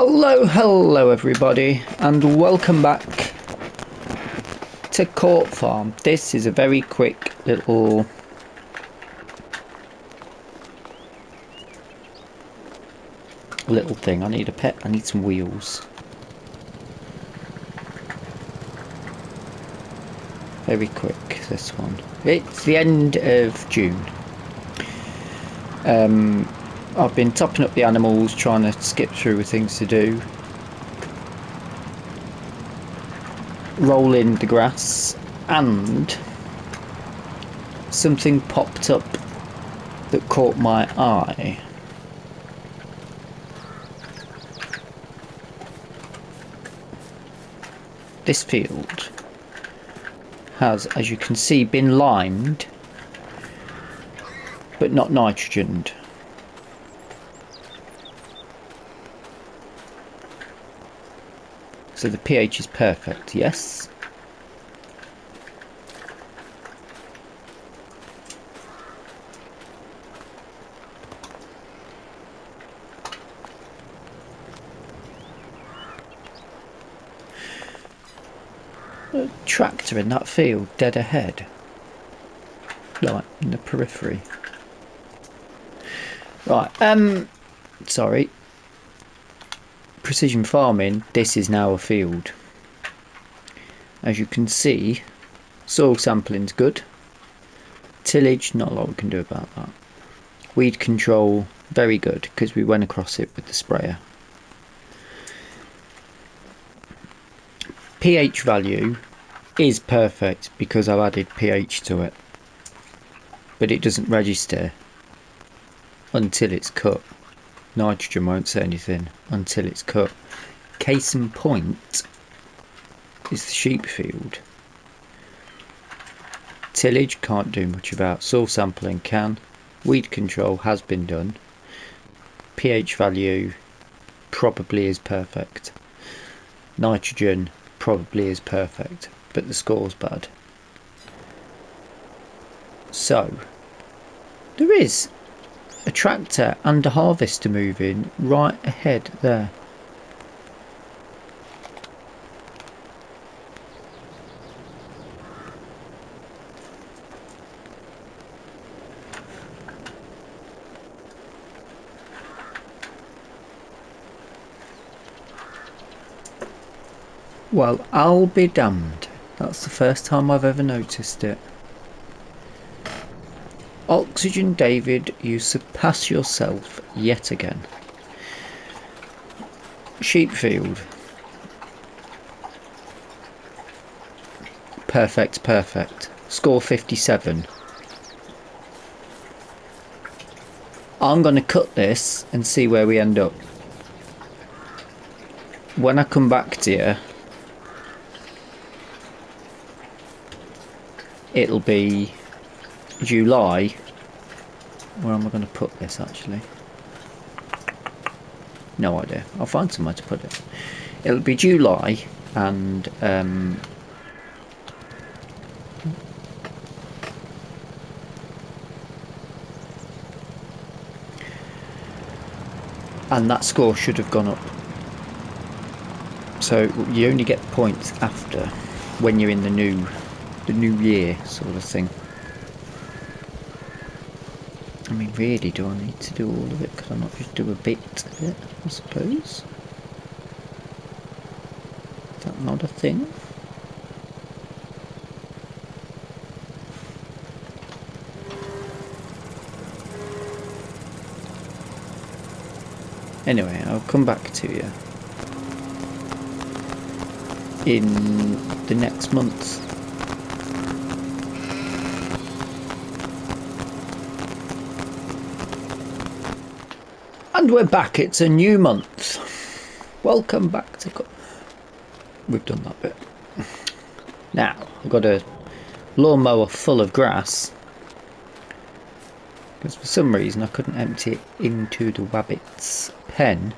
Hello everybody, and welcome back to Court Farm. This is a very quick little thing. I need a pet, I need some wheels. Very quick, this one. It's the end of June. I've been topping up the animals, trying to skip through with things to do. Rolling the grass, and something popped up that caught my eye. This field has, as you can see, been limed but not nitrogened. So the pH is perfect, yes. A tractor in that field, dead ahead. Like, in the periphery. Right, sorry. Precision farming, this is now a field. As you can see, soil sampling's good. Tillage, not a lot we can do about that. Weed control, very good, because we went across it with the sprayer. pH value is perfect because I've added pH to it. But it doesn't register until it's cut. Nitrogen won't say anything until it's cut. Case in point is the sheep field. Tillage can't do much about. Soil sampling can. Weed control has been done. pH value probably is perfect. Nitrogen probably is perfect, but the score's bad. So there is a tractor and a harvester moving right ahead there. Well, I'll be damned. That's the first time I've ever noticed it. Oxygen David, you surpass yourself yet again. Sheepfield. Perfect, perfect. Score 57. I'm going to cut this and see where we end up. When I come back to you, it'll be July. Where am I going to put this actually? No idea. I'll find somewhere to put it. It'll be July, and that score should have gone up. So you only get points after, when you're in the new year sort of thing. I mean, really, do I need to do all of it? Could I not just do a bit of it, I suppose? Is that not a thing? Anyway, I'll come back to you in the next month. And we're back, it's a new month. Welcome back to... We've done that bit. Now, I've got a lawnmower full of grass. Because for some reason I couldn't empty it into the wabbit's pen.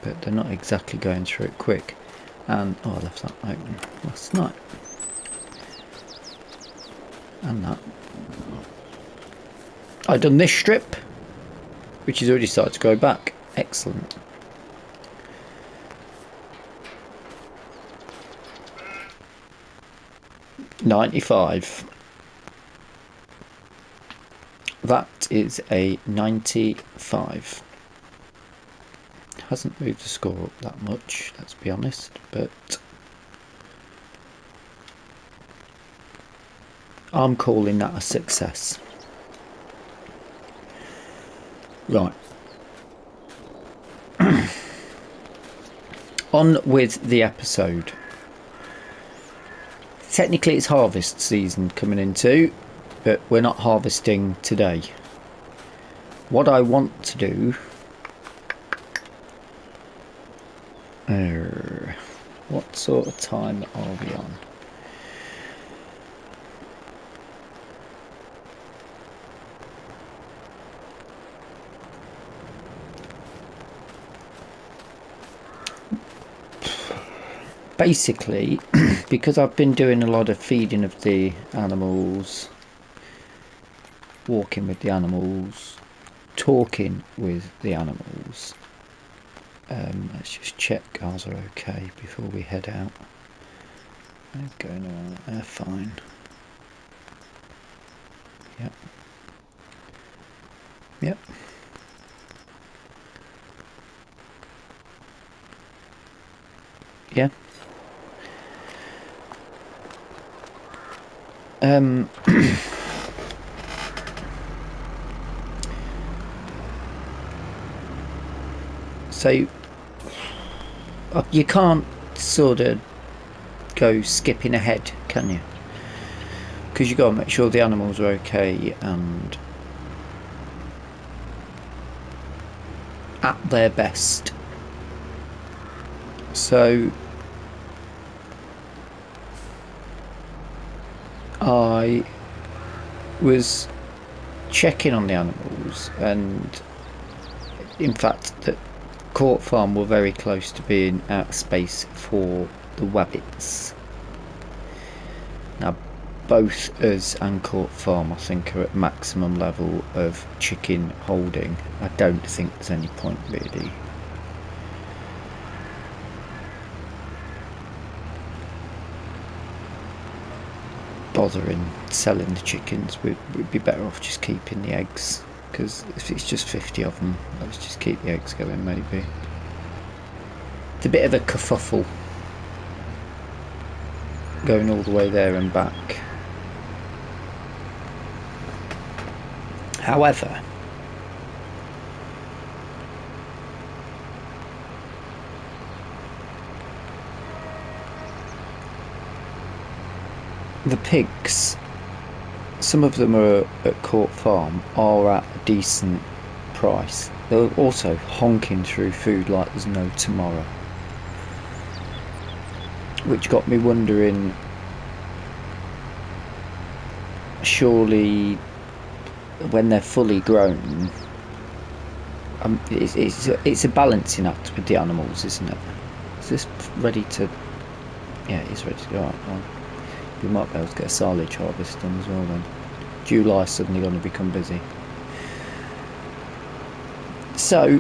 But they're not exactly going through it quick. And, oh, I left that open last night. And that. I've done this strip, which has already started to go back. Excellent. 95. That is a 95. Hasn't moved the score up that much, let's be honest, but I'm calling that a success. Right. On with the episode. Technically it's harvest season coming into, but we're not harvesting today. What I want to do... what sort of time are we on? Basically, because I've been doing a lot of feeding of the animals, walking with the animals, talking with the animals. Let's just check ours are okay before we head out. They're going alright, they're fine. Yep. Yep. Yeah. So you can't sort of go skipping ahead, can you? Because you've got to make sure the animals are okay and at their best. So I was checking on the animals, and in fact the Court Farm were very close to being out of space for the wabbits. Now both us and Court Farm I think are at maximum level of chicken holding. I don't think there's any point really bothering selling the chickens. We'd be better off just keeping the eggs, because if it's just 50 of them, let's just keep the eggs going maybe. It's a bit of a kerfuffle going all the way there and back. However, the pigs, some of them are at Court Farm, are at a decent price. They're also honking through food like there's no tomorrow, which got me wondering, surely when they're fully grown, it's a balancing act with the animals, isn't it? Is this ready to... yeah, it's ready to go. Right, well, we might be able to get a silage harvest done as well then. July's suddenly going to become busy. So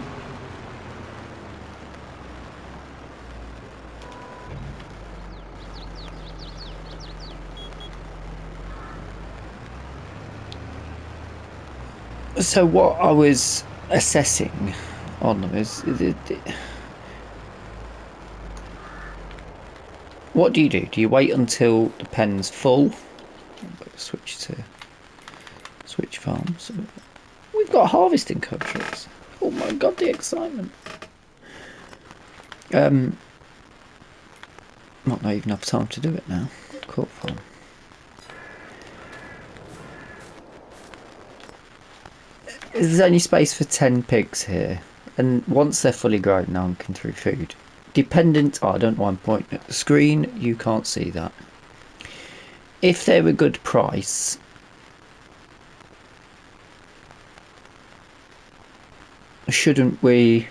what I was assessing on them is what do? Do you wait until the pen's full? Switch farms. We've got harvesting contracts. Oh my god, the excitement. Might not even have time to do it now. Court farm. There's only space for 10 pigs here, and once they're fully grown, now I'm looking through food. Dependent, I don't know why I'm pointing at the screen, you can't see that. If they're a good price, shouldn't we,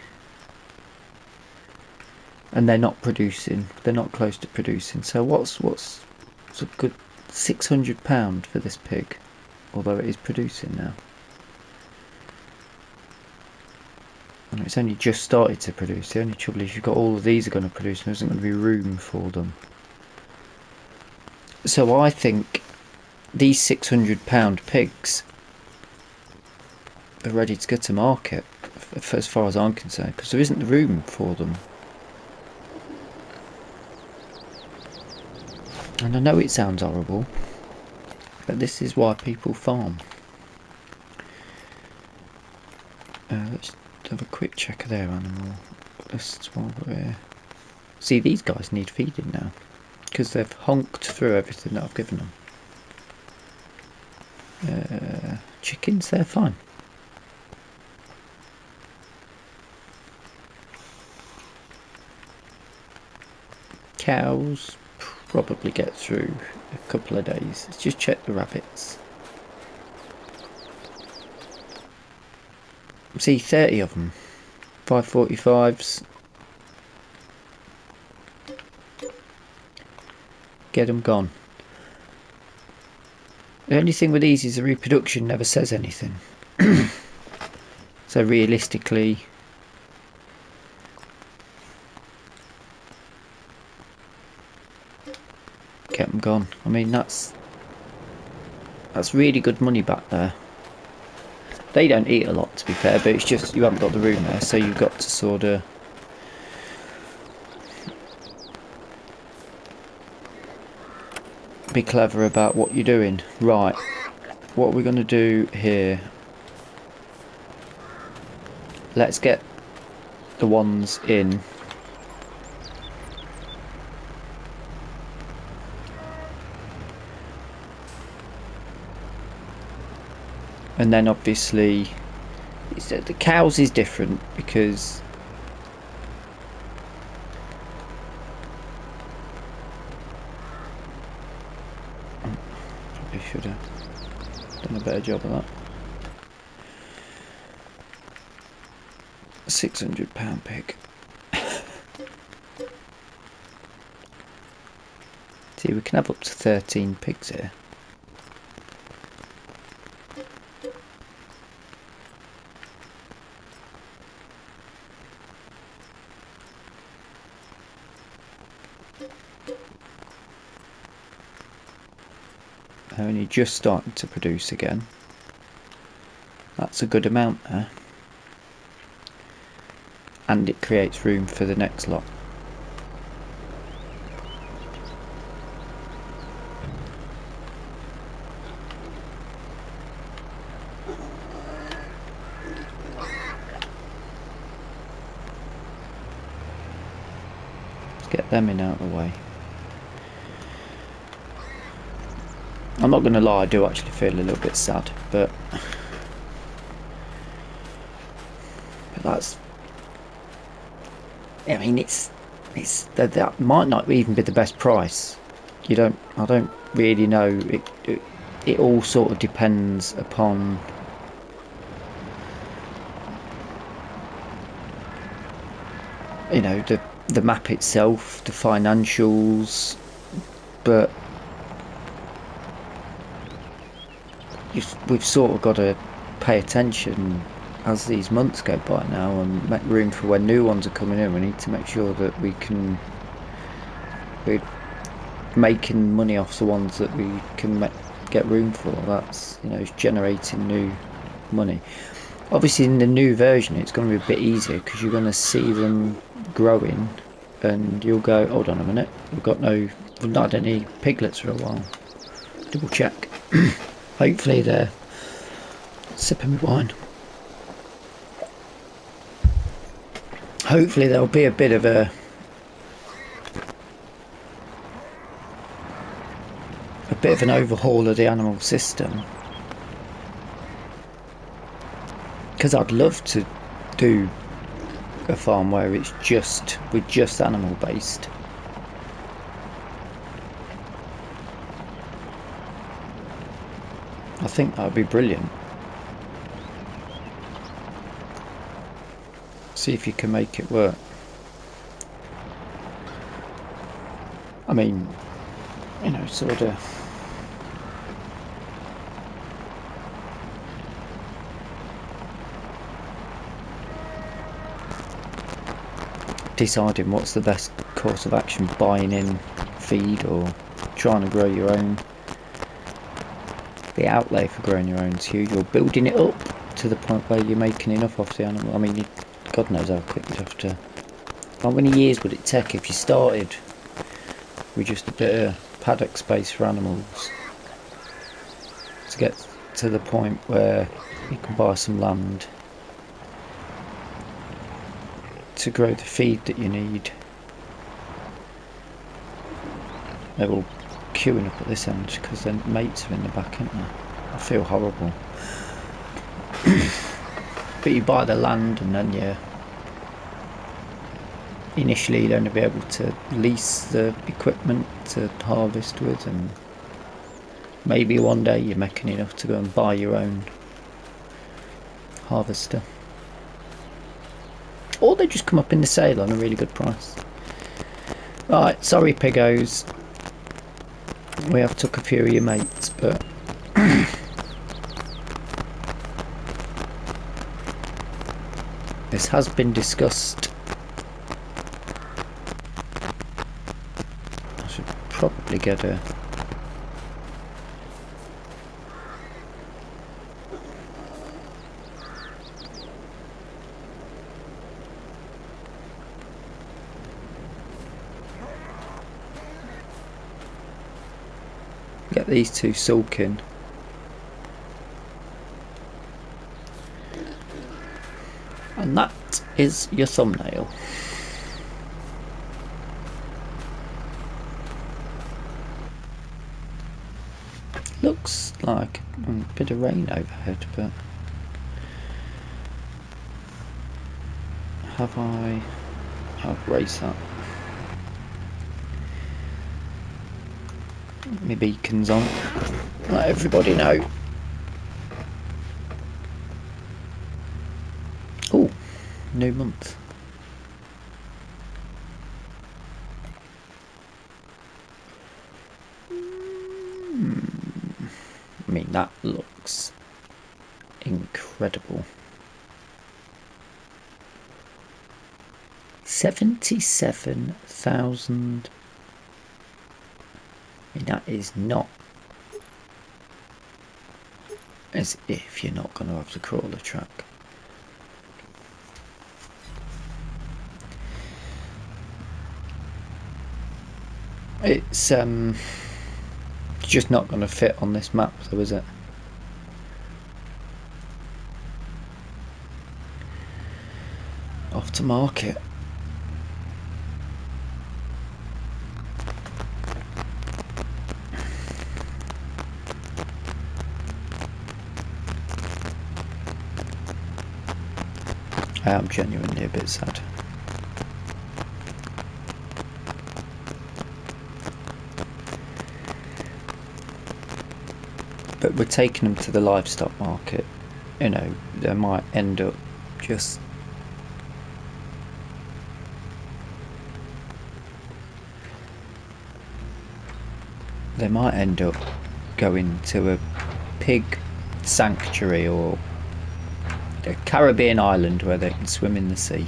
and they're not producing, they're not close to producing, so what's a good £600 for this pig, although it is producing now. And it's only just started to produce. The only trouble is you've got all of these are going to produce and there isn't going to be room for them. So I think these £600 pigs are ready to go to market, as far as I'm concerned, because there isn't the room for them. And I know it sounds horrible, but this is why people farm. Let's have a quick check of their animal lists while we're here. See, these guys need feeding now, because they've honked through everything that I've given them. Chickens, they're fine. Cows probably get through a couple of days. Let's just check the rabbits. See, 30 of them. 545s. Get them gone. The only thing with these is the reproduction never says anything. So realistically, get them gone. I mean, that's really good money back there. They don't eat a lot, to be fair, but it's just you haven't got the room there, so you've got to sort of be clever about what you're doing. Right, what we're going to do here, let's get the ones in. And then obviously the cows is different because probably should have done a better job of that. £600 pig. See, we can have up to 13 pigs here. They're only just starting to produce again. That's a good amount there. And it creates room for the next lot. Let's get them in out of the way. I'm not going to lie, I do actually feel a little bit sad, but that's, I mean, it's that might not even be the best price. I don't really know. It all sort of depends upon the map itself, the financials, but we've sort of got to pay attention as these months go by now and make room for when new ones are coming in. We need to make sure that we're making money off the ones that we can get room for. That's, it's generating new money. Obviously in the new version it's going to be a bit easier because you're going to see them growing and you'll go, hold on a minute, we've not had any piglets for a while. Double check. Hopefully they're sipping wine. Hopefully there'll be a bit of an overhaul of the animal system, because I'd love to do a farm where it's just animal based. I think that would be brilliant. See if you can make it work. I mean, sort of deciding what's the best course of action, buying in feed or trying to grow your own. The outlay for growing your own is huge. You're building it up to the point where you're making enough off the animal. I mean, God knows how quick you'd have to. How many years would it take if you started with just a bit of paddock space for animals to get to the point where you can buy some land to grow the feed that you need? They're all queuing up at this end because their mates are in the back, aren't they? I feel horrible. But you buy the land and then initially you'd only be able to lease the equipment to harvest with, and maybe one day you're making enough to go and buy your own harvester. Or they just come up in the sale on a really good price. Right, sorry piggos. We have took a few of your mates, but this has been discussed. I should probably get a get these two sulking. And that is your thumbnail. Looks like a bit of rain overhead, but have I... I'll raise that. My beacon's on. Let everybody know. Oh, new month. I mean, that looks incredible. 77,000. I mean, that is not as if you're not going to have to crawl a track. It's just not going to fit on this map, though, is it? Off to market. I am genuinely a bit sad. But we're taking them to the livestock market. You know, they might end up just... They might end up going to a pig sanctuary or a Caribbean island where they can swim in the sea.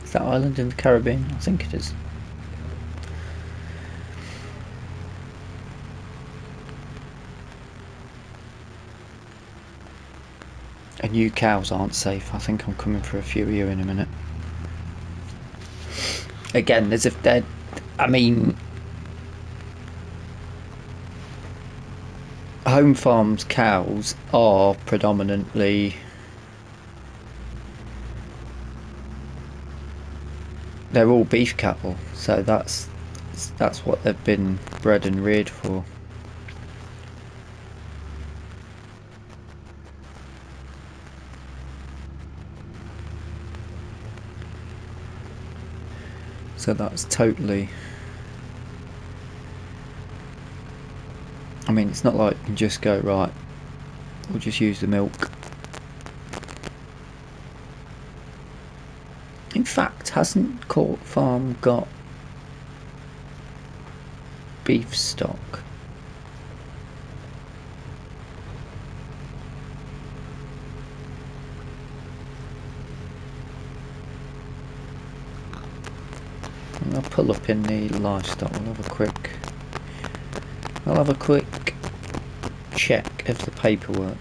Is that island in the Caribbean? I think it is. And you cows aren't safe. I think I'm coming for a few of you in a minute. Again, as if they're... I mean... Home farms cows are predominantly... They're all beef cattle, so that's what they've been bred and reared for. So that's totally... I mean, it's not like you can just go, right, we'll just use the milk. In fact, hasn't Court Farm got beef stock? I'll pull up in the livestock. I'll have a quick check of the paperwork.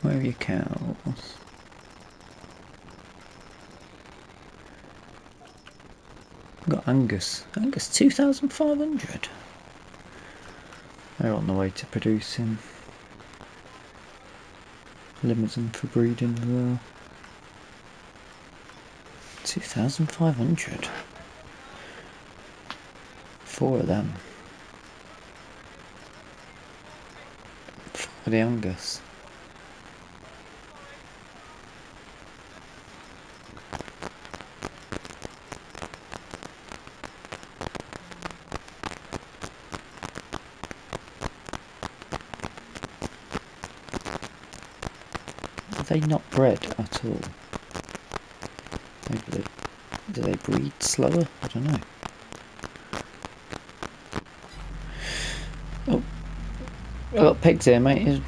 Where are your cows? Got Angus. Angus 2,500. They're on the way to producing. Limousin for breeding as well. 2,500. 4 of them. For the Angus. Are they not bred at all? Maybe do they breed slower? I don't know. Oh, I've got pigs here, mate.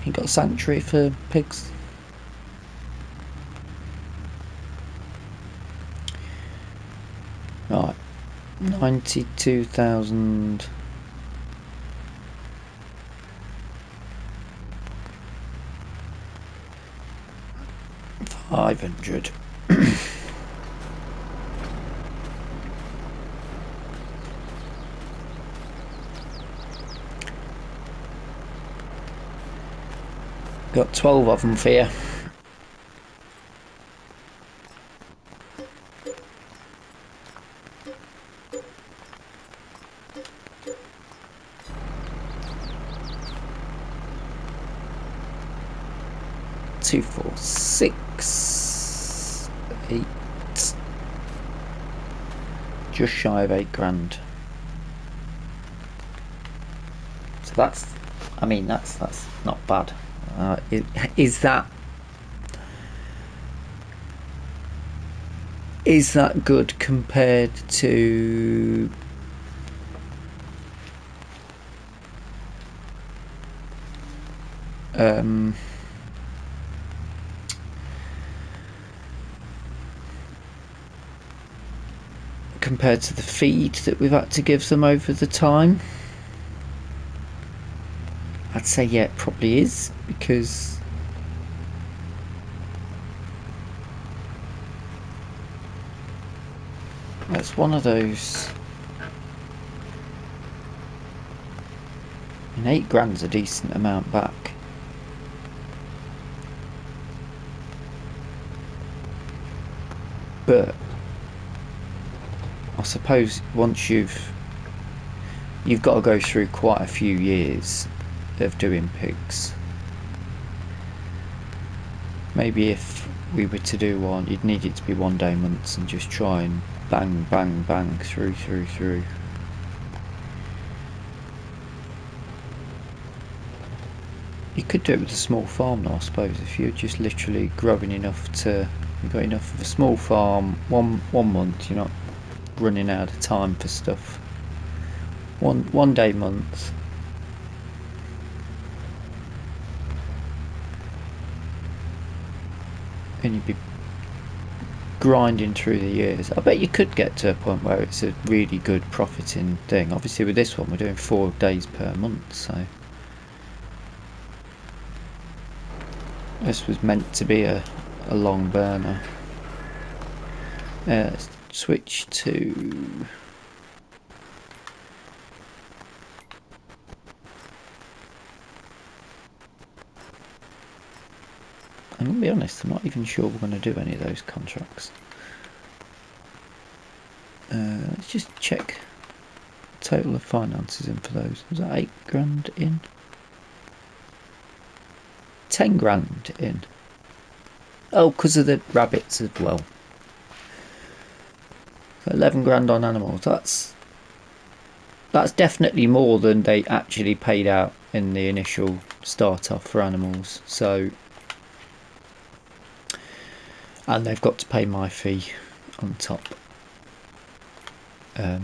You got a sanctuary for pigs? Right, 92,000. $500. Got 12 of them for you. Two, 4, 6, 8. Just shy of 8 grand. So that's, I mean, that's not bad. Is that good compared to compared to the feed that we've had to give them over the time? I'd say yeah, it probably is, because that's one of those. And 8 grand's a decent amount back. But I suppose once you've got to go through quite a few years of doing pigs. Maybe if we were to do one, you'd need it to be 1 day months and just try and bang, bang, bang through. You could do it with a small farm though, I suppose, if you're just literally growing enough to, you've got enough of a small farm, one month, you're not running out of time for stuff. One day month. And you'd be grinding through the years. I bet you could get to a point where it's a really good profiting thing. Obviously with this one we're doing 4 days per month, so this was meant to be a long burner. Let's switch to I'm going to be honest, I'm not even sure we're going to do any of those contracts. Let's just check the total of finances in for those. Was that 8 grand in? 10 grand in. Oh, because of the rabbits as well. So 11 grand on animals. That's definitely more than they actually paid out in the initial start off for animals. So and they've got to pay my fee on top. I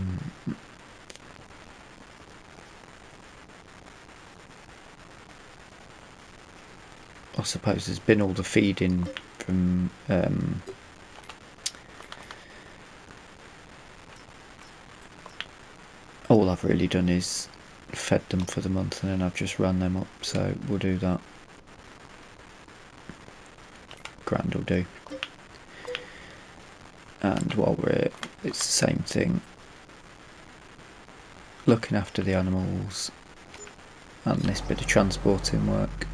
suppose there's been all the feeding from all I've really done is fed them for the month, and then I've just run them up, so we'll do that. Grand will do. And while we're at it, it's the same thing. Looking after the animals and this bit of transporting work.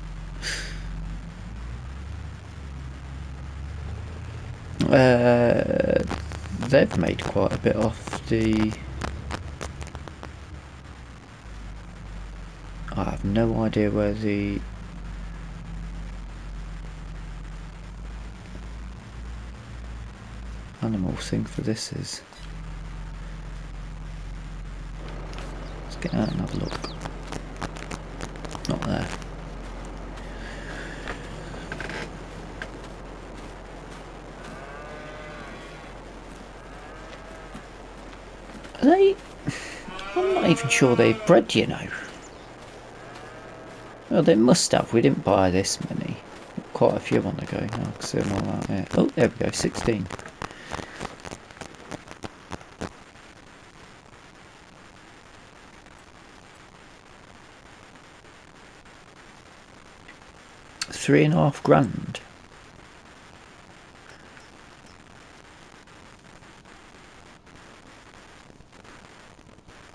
They've made quite a bit off the... I have no idea where the animal thing for this is. Let's get out and have a look. Not there. Are they... I'm not even sure they've bred, you know. Well, they must have. We didn't buy this many. Quite a few on the go. Now I can see them all out there. Oh, there we go. 16. £3,500.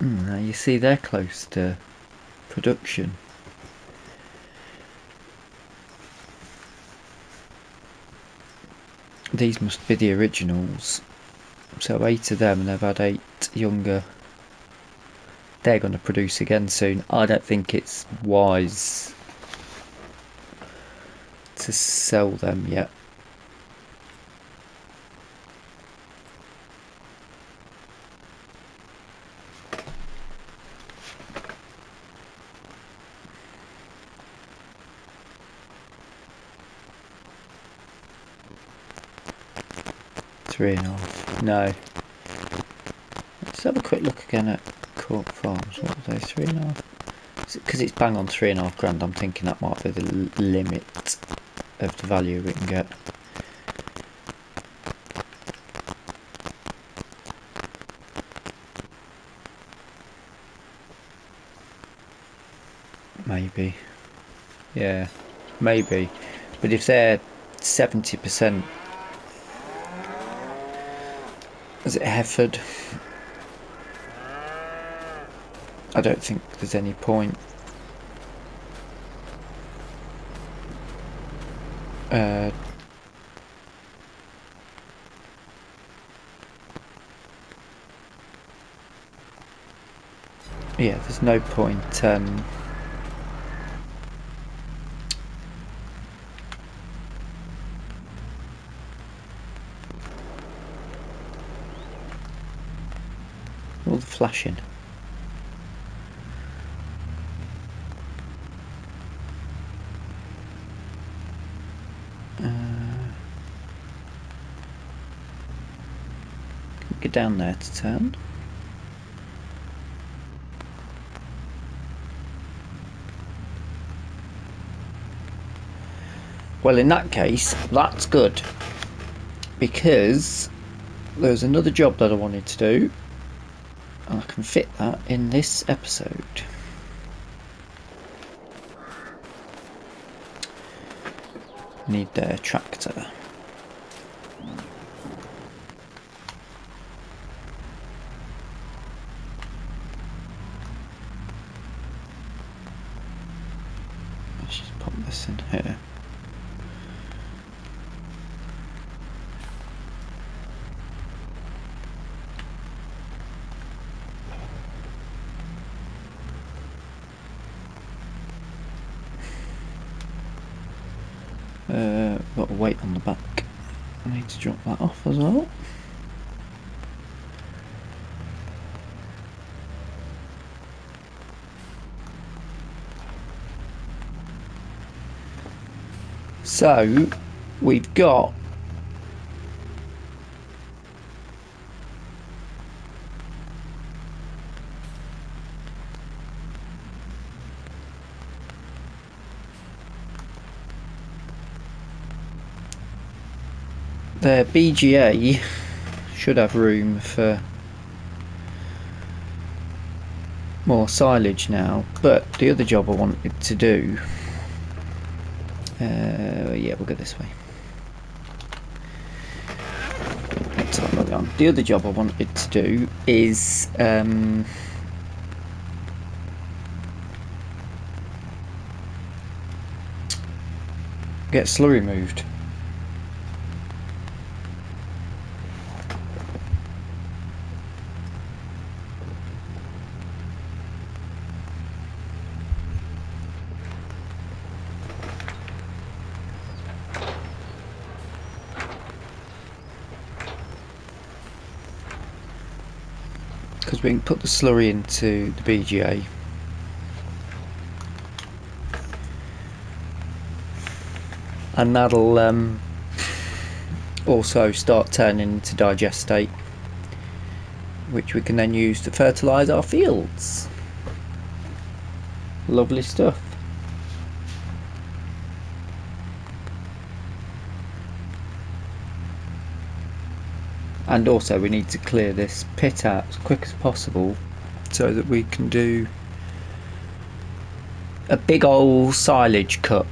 Now you see they're close to production. These must be the originals. So 8 of them, and they've had 8 younger. They're going to produce again soon. I don't think it's wise to sell them yet. £3.5. No. Let's have a quick look again at Cork Farms. What are they? 3.5. Because it's bang on £3,500. I'm thinking that might be the limit of the value we can get. Maybe. Yeah, maybe. But if they're 70%, is it Hereford? I don't think there's any point. Yeah, there's no point all the flashing. Get down there to turn. Well, in that case, that's good, because there's another job that I wanted to do, and I can fit that in this episode. Need their tractor. Let's just pop this in here. Got a weight on the back. I need to drop that off as well. So we've got their BGA should have room for more silage now, but the other job I wanted to do, yeah, we'll go this way. The other job I wanted to do is get slurry moved. Because we can put the slurry into the BGA, and that'll also start turning into digestate, which we can then use to fertilise our fields. Lovely stuff. And also we need to clear this pit out as quick as possible so that we can do a big old silage cut.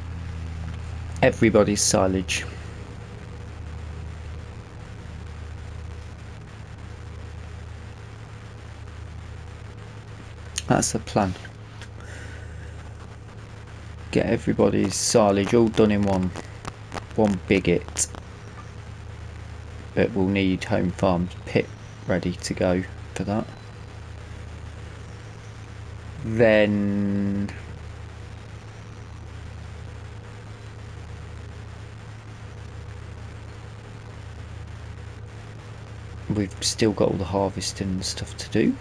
Everybody's silage. That's the plan. Get everybody's silage all done in one big it. But we'll need Home Farm's pit ready to go for that. Then we've still got all the harvesting and stuff to do,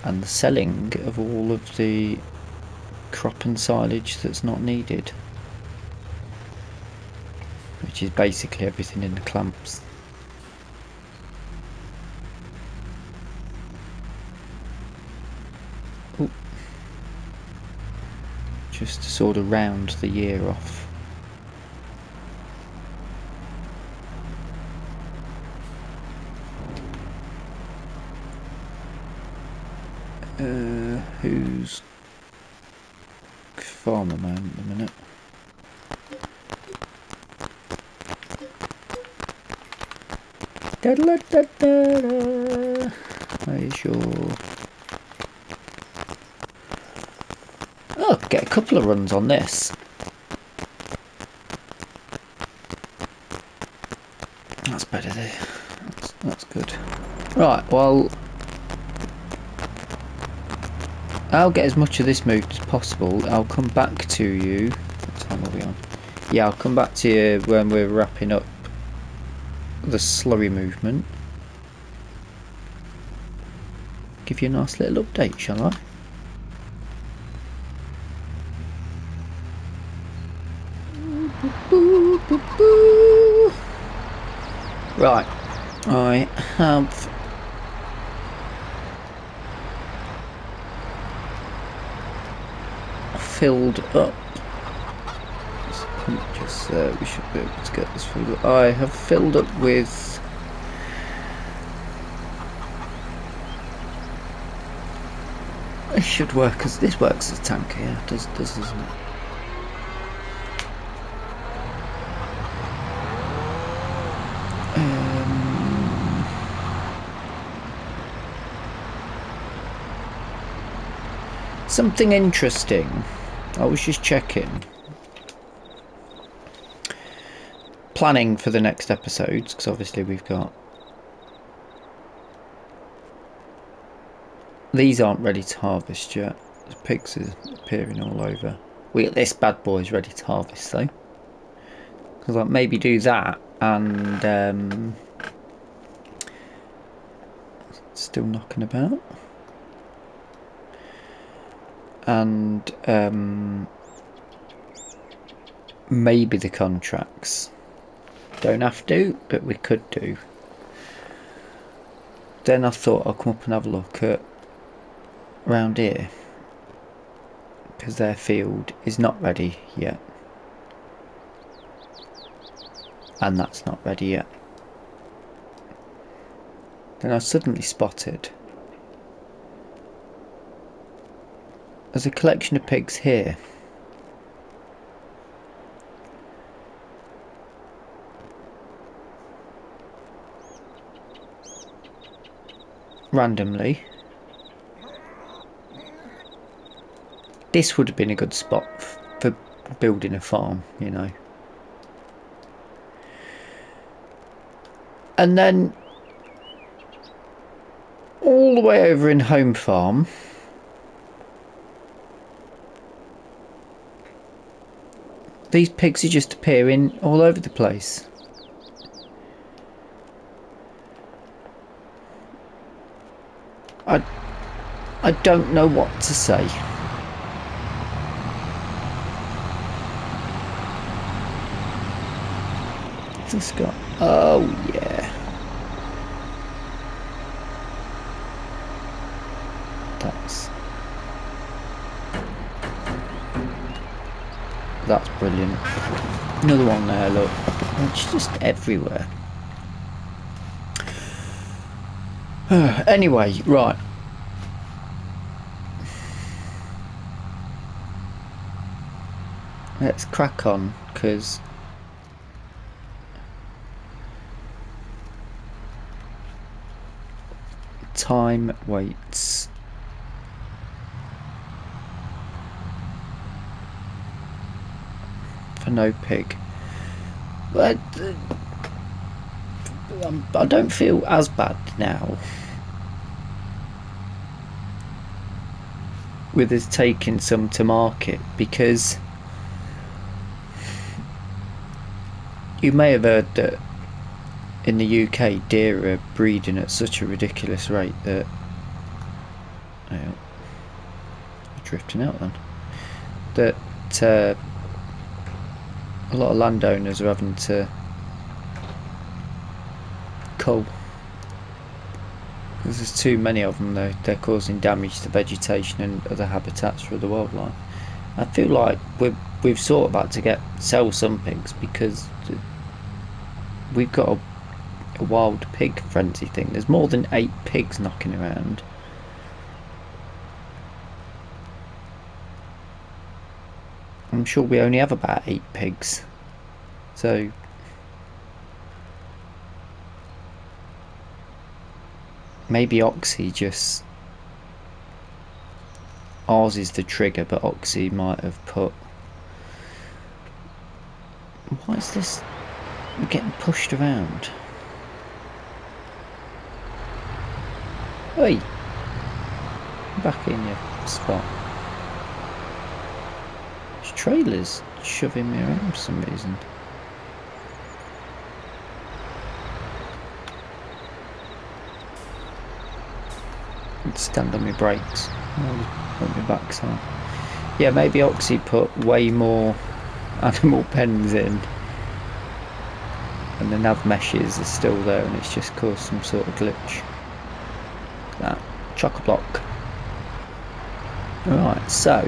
and the selling of all of the crop and silage that's not needed, which is basically everything in the clamps. Ooh. Just to sort of round the year off. Who's farmer man at the minute? Where's your... Oh, get a couple of runs on this. That's better there. That's good. Right, well, I'll get as much of this moved as possible. I'll come back to you. What time are we on? Yeah, I'll come back to you when we're wrapping up the slurry movement. Give you a nice little update, shall I? Right, I have filled up. Just we should be able to get this filled up. I have filled up with this should work as this works as a tanker, yeah. Doesn't it? Something interesting. I was just checking. Planning for the next episodes, because obviously we've got... These aren't ready to harvest yet. The pigs are appearing all over. We get this bad boy's ready to harvest though. Because like maybe do that and... still knocking about. And maybe the contracts. Don't have to, but we could do. Then I thought I'll come up and have a look at around here, because their field is not ready yet. and that's not ready yet. Then I suddenly spotted there's a collection of pigs here. Randomly. This would have been a good spot for building a farm, you know. And then all the way over in Home Farm, these pigs are just appearing all over the place. I don't know what to say. What's this got? Oh yeah. That's brilliant. Another one there, look. It's just everywhere. Anyway, right. Let's crack on, because time waits. For no pig. But I don't feel as bad now with us taking some to market, because you may have heard that in the UK deer are breeding at such a ridiculous rate that drifting out then, that a lot of landowners are having to cull because there's too many of them. They're causing damage to vegetation and other habitats for the wildlife. I feel like we've sort about to sell some pigs, because we've got a wild pig frenzy thing. There's more than 8 pigs knocking around. I'm sure we only have about 8 pigs, so maybe Oxy just, ours is the trigger, but Oxy might have put, why is this, we're getting pushed around. Hey, back in your spot. There's trailers shoving me around for some reason. Let's stand on my brakes. Put my backside. Yeah, maybe Oxy put way more animal pens in, and the nav meshes are still there, and it's just caused some sort of glitch. That chock-a-block. Right, so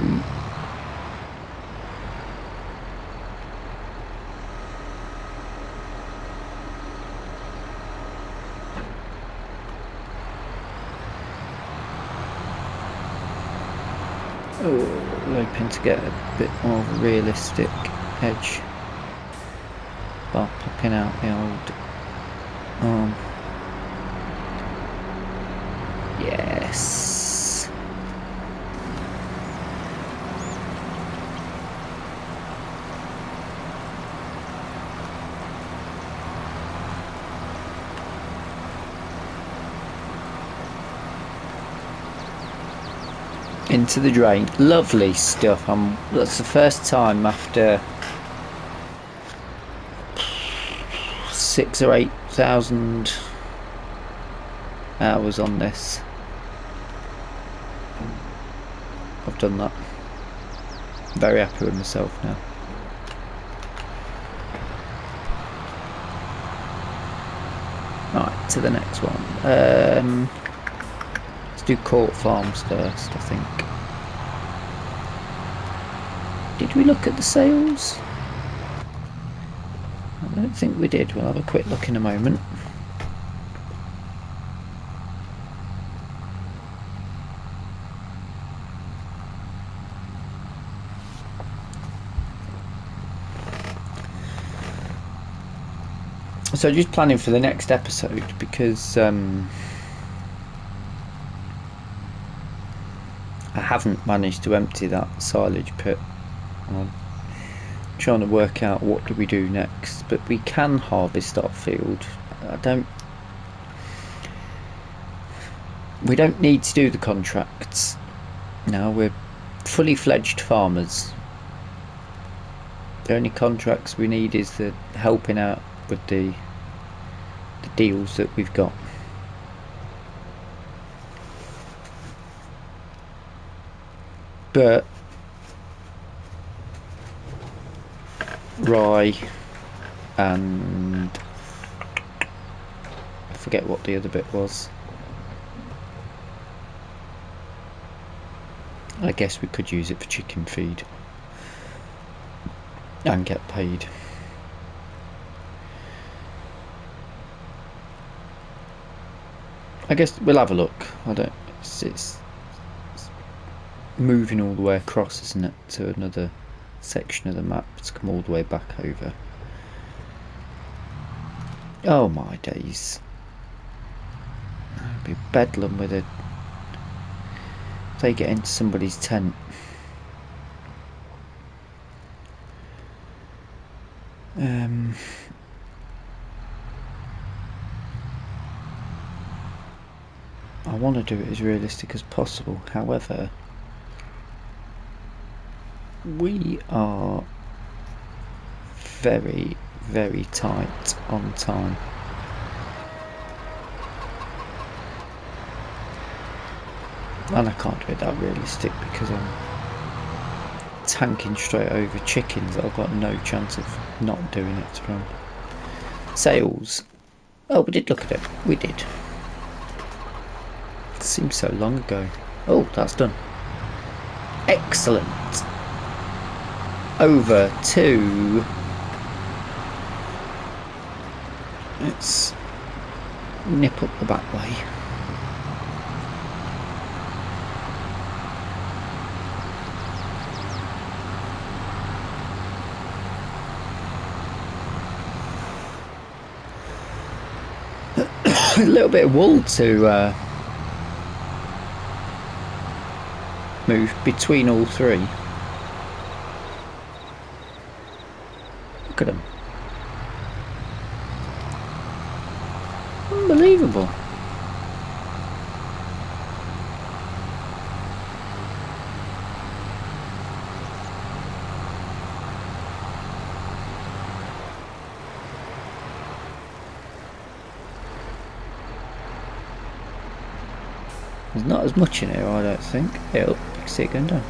hoping to get a bit more of a realistic edge by popping out the old arm. Yes. Into the drain. Lovely stuff. That's the first time after 6,000 or 8,000 hours on this I've done that. Very happy with myself now. Right, to the next one. Let's do Court Farms first, I think. Did we look at the sales? I don't think we did. We'll have a quick look in a moment. So just planning for the next episode, because I haven't managed to empty that silage pit. I'm trying to work out what do we do next, but we can harvest our field. We don't need to do the contracts. No, we're fully fledged farmers. The only contracts we need is the helping out with the deals that we've got. But rye and I forget what the other bit was. I guess we could use it for chicken feed and get paid. I guess we'll have a look. It's moving all the way across, isn't it, to another section of the map to come all the way back over. Oh my days. It'd be bedlam with it. They get into somebody's tent. I want to do it as realistic as possible. However, we are very, very tight on time. And I can't do it that realistic because I'm tanking straight over chickens. I've got no chance of not doing it, to be honest. Sales. Oh, we did look at it. We did. It seems so long ago. Oh, that's done. Excellent. Over to... Let's nip up the back way. A little bit of wool to move between all three. Look at them. Unbelievable. There's not as much in here, I don't think. Yeah, look, you can see it going down.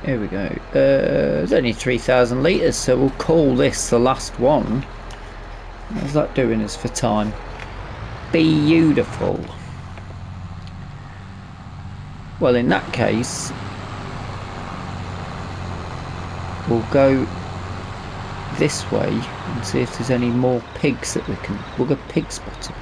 Here we go. There's only 3,000 litres, so we'll call this the last one. How's that doing us for time? Beautiful. Well, in that case, we'll go this way and see if there's any more pigs that we can... We'll go pig spotting.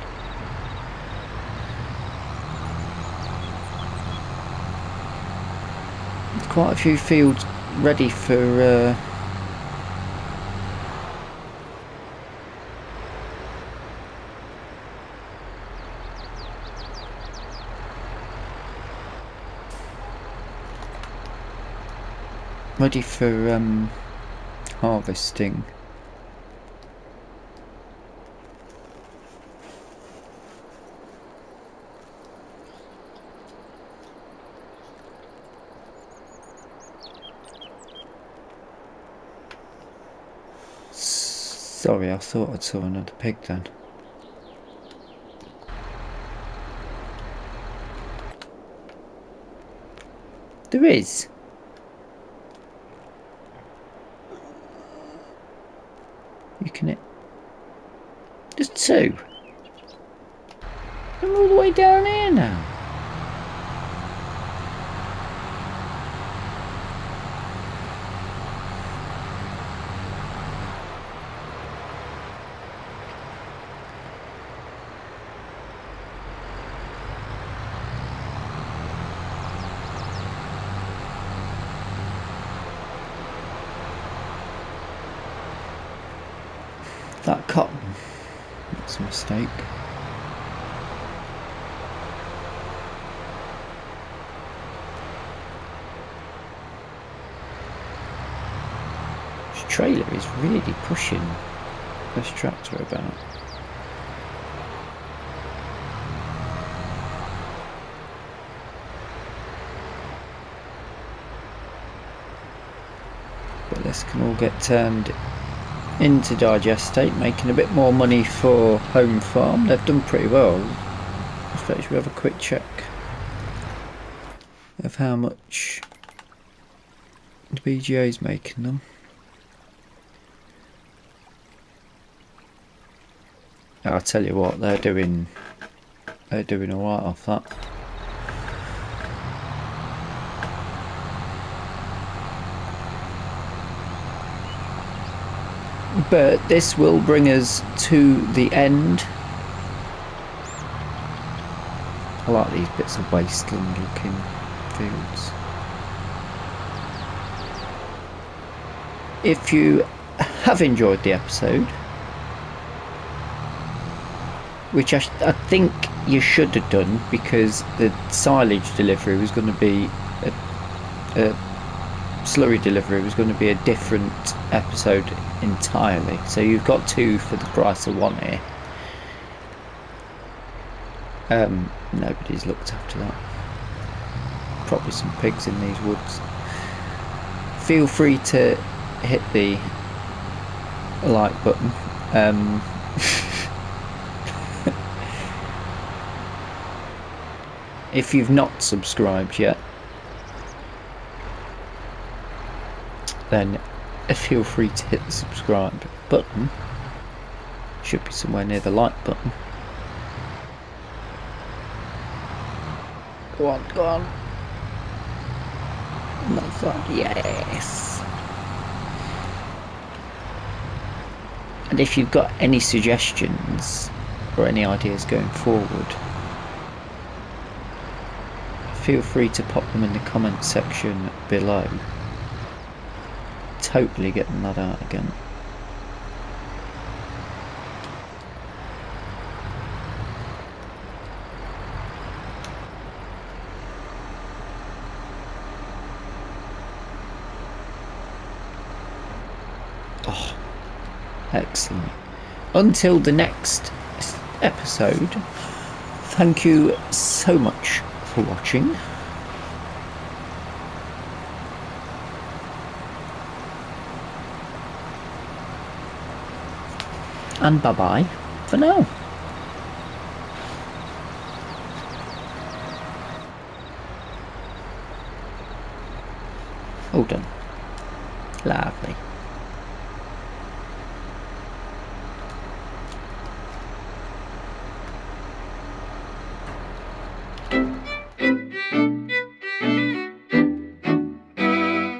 There's quite a few fields ready for... ready for harvesting. Sorry, I thought I saw another pig then. There is. making it. There's 2. I'm all the way down here now. That cotton, that's a mistake. This trailer is really pushing this tractor about. But this can all get turned into digestate, making a bit more money for home farm. They've done pretty well. I suppose we have a quick check of how much the BGA is making them. I'll tell you what, they're doing alright off that. But this will bring us to the end. I like these bits of wasteland looking fields. If you have enjoyed the episode, which I think you should have done, because the silage delivery was going to be a slurry delivery was going to be a different episode entirely, so you've got 2 for the price of 1 here. Nobody's looked after that. Probably some pigs in these woods. Feel free to hit the like button. If you've not subscribed yet, then feel free to hit the subscribe button. Should be somewhere near the like button. Go on, go on. Yes. And if you've got any suggestions or any ideas going forward, feel free to pop them in the comment section below. Totally getting that out again. Oh, excellent. Until the next episode, thank you so much for watching. And bye-bye for now. All done.